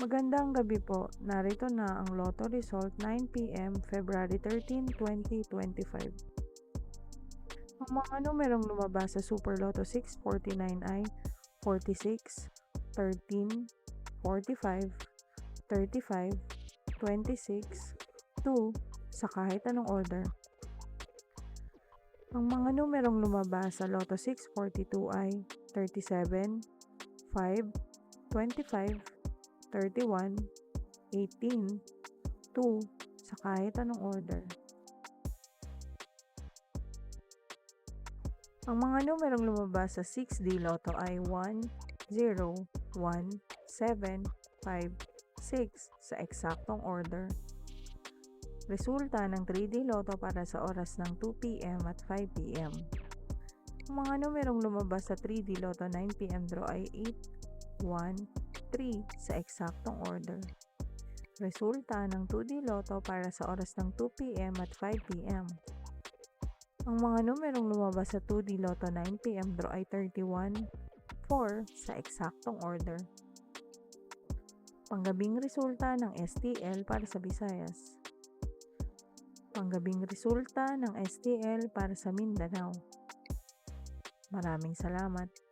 Magandang gabi po. Narito na ang Lotto result 9 PM, February 13, 2025. Ang mga numerong lumabas sa Super Lotto 649 ay 46, 13, 45, 35, 26, 2 sa kahit anong order. Ang mga numerong lumabas sa Lotto 642 ay 37, 5, 25, 31, 18, 2 sa kahit anong order. Ang mga numerong lumabas sa 6D Lotto ay 1, 0, 1, 7, 5, 6 sa eksaktong order. Resulta ng 3D Lotto para sa oras ng 2 PM at 5 PM. Ang mga numerong lumabas sa 3D Lotto 9 PM draw ay 8, 1, 3 sa eksaktong order. Resulta ng 2D Lotto para sa oras ng 2 PM at 5 PM. Ang mga numerong lumabas sa 2D Lotto 9 PM draw ay 31, 4 sa eksaktong order. Panggabing resulta ng STL para sa Visayas. Panggabing resulta ng STL para sa Mindanao. Maraming salamat.